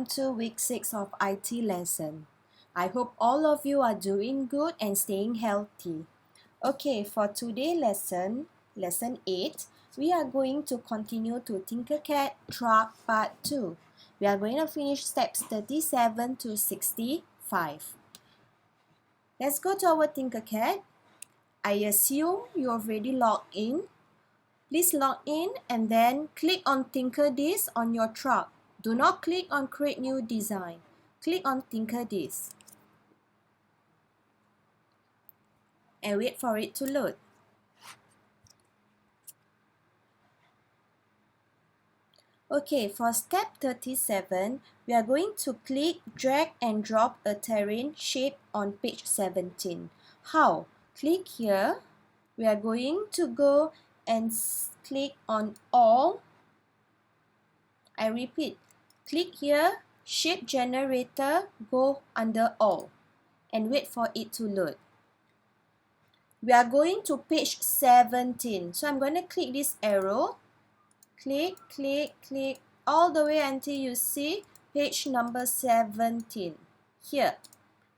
To week 6 of IT lesson. I hope all of you are doing good and staying healthy. Okay, for today's lesson 8, we are going to continue to Tinkercad Truck Part 2. We are going to finish steps 37 to 65. Let's go to our Tinkercad. I assume you already logged in. Please log in and then click on Tinker This on your truck. Do not click on Create New Design. Click on Tinker This and wait for it to load. Okay, for step 37, we are going to click drag and drop a terrain shape on page 17. How? Click here. We are going to go and click on all. I repeat, click here, shape generator, go under all and wait for it to load. We are going to page 17. So I'm going to click this arrow. Click, click, click all the way until you see page number 17 here.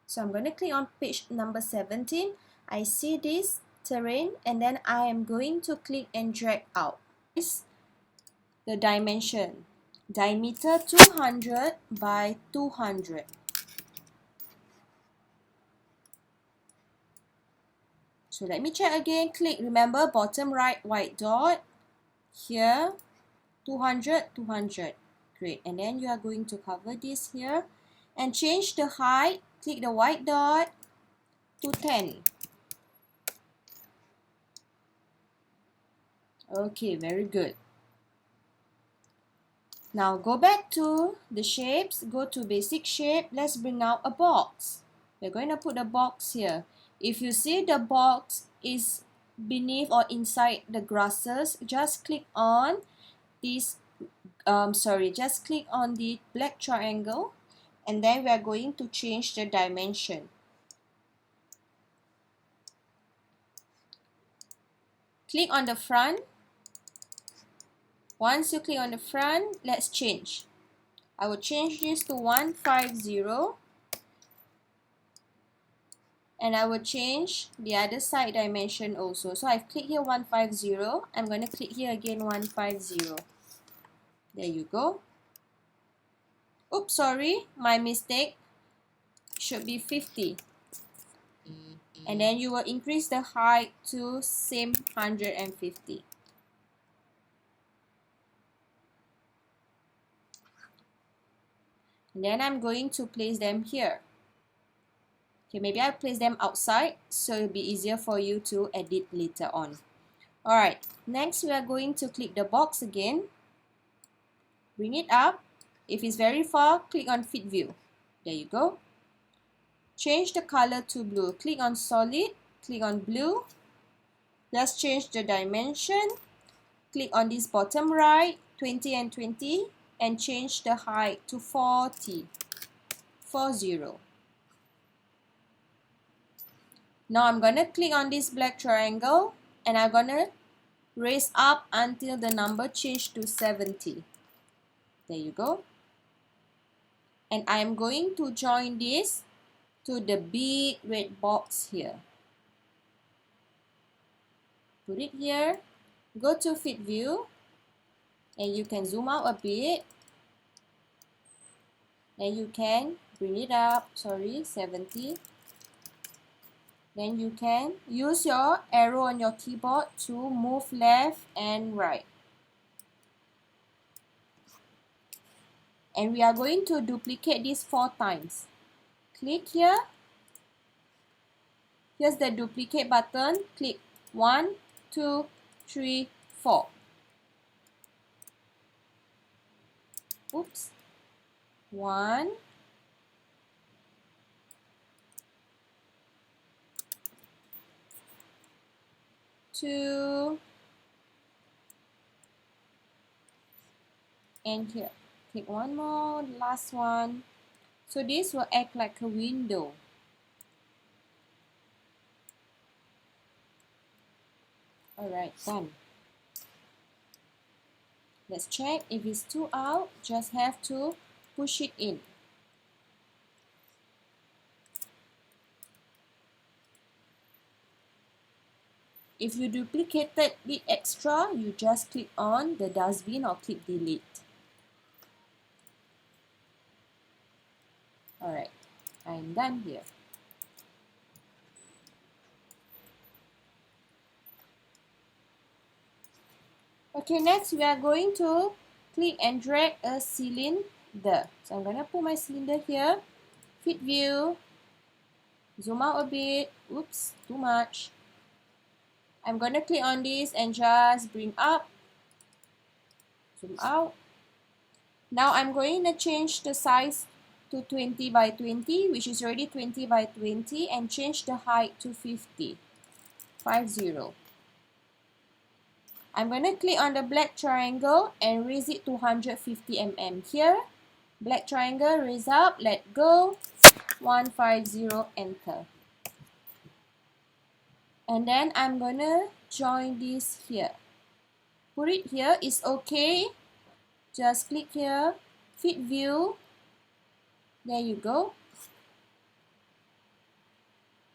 So I'm going to click on page number 17. I see this terrain and then I am going to click and drag out. The dimension. Diameter 200 by 200. So let me check again. Click, remember, bottom right white dot. Here, 200, 200. Great. And then you are going to cover this here. And change the height. Click the white dot to 10. Okay, very good. Now go back to the shapes. Go to basic shape. Let's bring out a box. We're going to put a box here. If you see the box is beneath or inside the grasses, just click on this just click on the black triangle and then we are going to change the dimension. Click on the front. Once you click on the front, let's change. I will change this to 150 and I will change the other side dimension also. So I've clicked here 150. I'm going to click here again 150. There you go. Oops, sorry, my mistake. Should be 50. And then you will increase the height to same 150. And then I'm going to place them here. Okay, maybe I'll place them outside so it'll be easier for you to edit later on. Alright, next we are going to click the box again. Bring it up. If it's very far, click on Fit View. There you go. Change the color to blue. Click on Solid. Click on Blue. Let's change the dimension. Click on this bottom right, 20 and 20, and change the height to 40. 40. Now I'm going to click on this black triangle and I'm going to raise up until the number change to 70. There you go. And I'm going to join this to the big red box here. Put it here. Go to Fit View and you can zoom out a bit. And you can bring it up, 70. Then you can use your arrow on your keyboard to move left and right. And we are going to duplicate this 4 times. Click here. Here's the duplicate button. Click 1, 2, 3, 4. Oops. 1, 2, and here. Click one more, last one. So this will act like a window. Alright, done. Let's check if it's 2 out. Just have to push it in. If you duplicated it extra, you just click on the dustbin or click delete. Alright, I'm done here. Okay, next we are going to click and drag a cylinder. So I'm going to put my cylinder here, fit view, zoom out a bit, oops, too much. I'm going to click on this and just bring up, zoom out. Now I'm going to change the size to 20 by 20, which is already 20 by 20, and change the height to 50. I'm going to click on the black triangle and raise it to 150 mm. Here, black triangle, raise up, let go, 150, enter. And then I'm going to join this here. Put it here is okay. Just click here, fit view. There you go.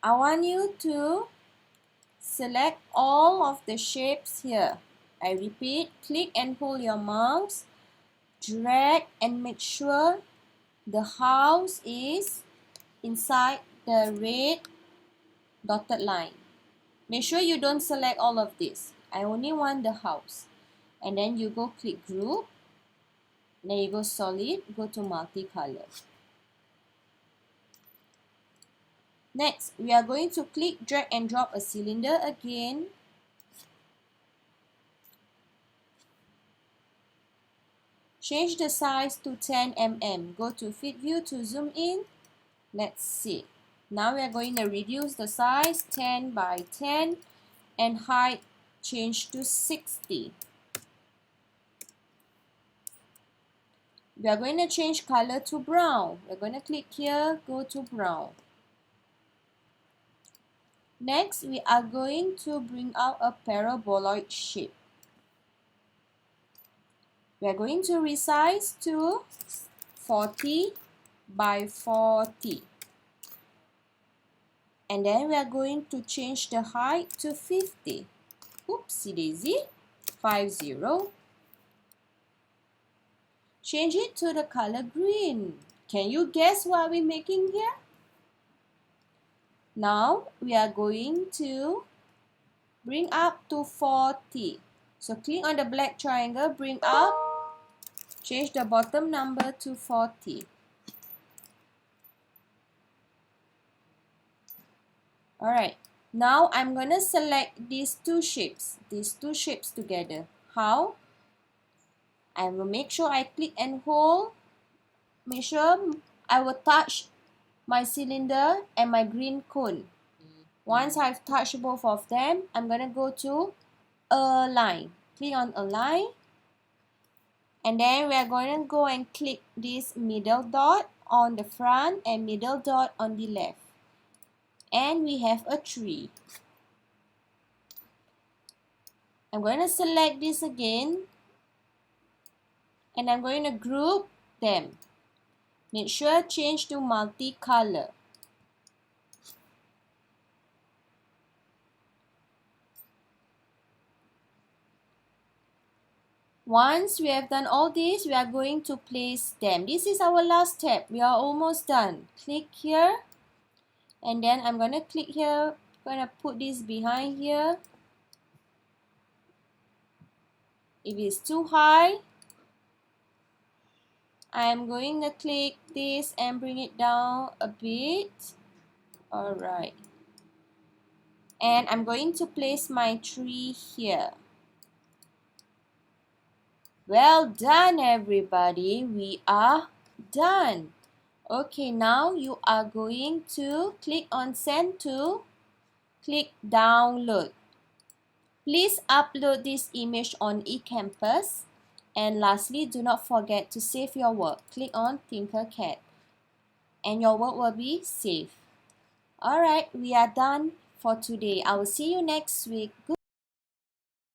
I want you to select all of the shapes here. I repeat, click and hold your mouse, drag and make sure the house is inside the red dotted line. Make sure you don't select all of this. I only want the house. And then you go click group. Then you go solid, go to multicolor. Next, we are going to click, drag and drop a cylinder again. Change the size to 10 mm. Go to fit view to zoom in. Let's see. Now we are going to reduce the size 10 by 10 and height change to 60. We are going to change color to brown. We're going to click here, go to brown. Next, we are going to bring out a paraboloid shape. We are going to resize to 40 by 40. And then we are going to change the height to 50. Oopsie daisy, 50. Change it to the color green. Can you guess what we're making here? Now we are going to bring up to 40. So click on the black triangle, bring up, change the bottom number to 40. Alright, now I'm going to select these two shapes together. How? I will make sure I click and hold. Make sure I will touch my cylinder and my green cone. Once I've touched both of them, I'm going to go to Align. Click on Align. And then we are going to go and click this middle dot on the front and middle dot on the left. And we have a tree. I'm going to select this again. And I'm going to group them. Make sure change to multicolor. Once we have done all this, we are going to place them. This is our last step. We are almost done. Click here. And then I'm going to click here. I'm going to put this behind here. If it's too high, I'm going to click this and bring it down a bit. Alright. And I'm going to place my tree here. Well done, everybody. We are done. Okay, now you are going to click on Send to, click Download. Please upload this image on eCampus. And lastly, do not forget to save your work. Click on Tinkercad. And your work will be saved. Alright, we are done for today. I will see you next week.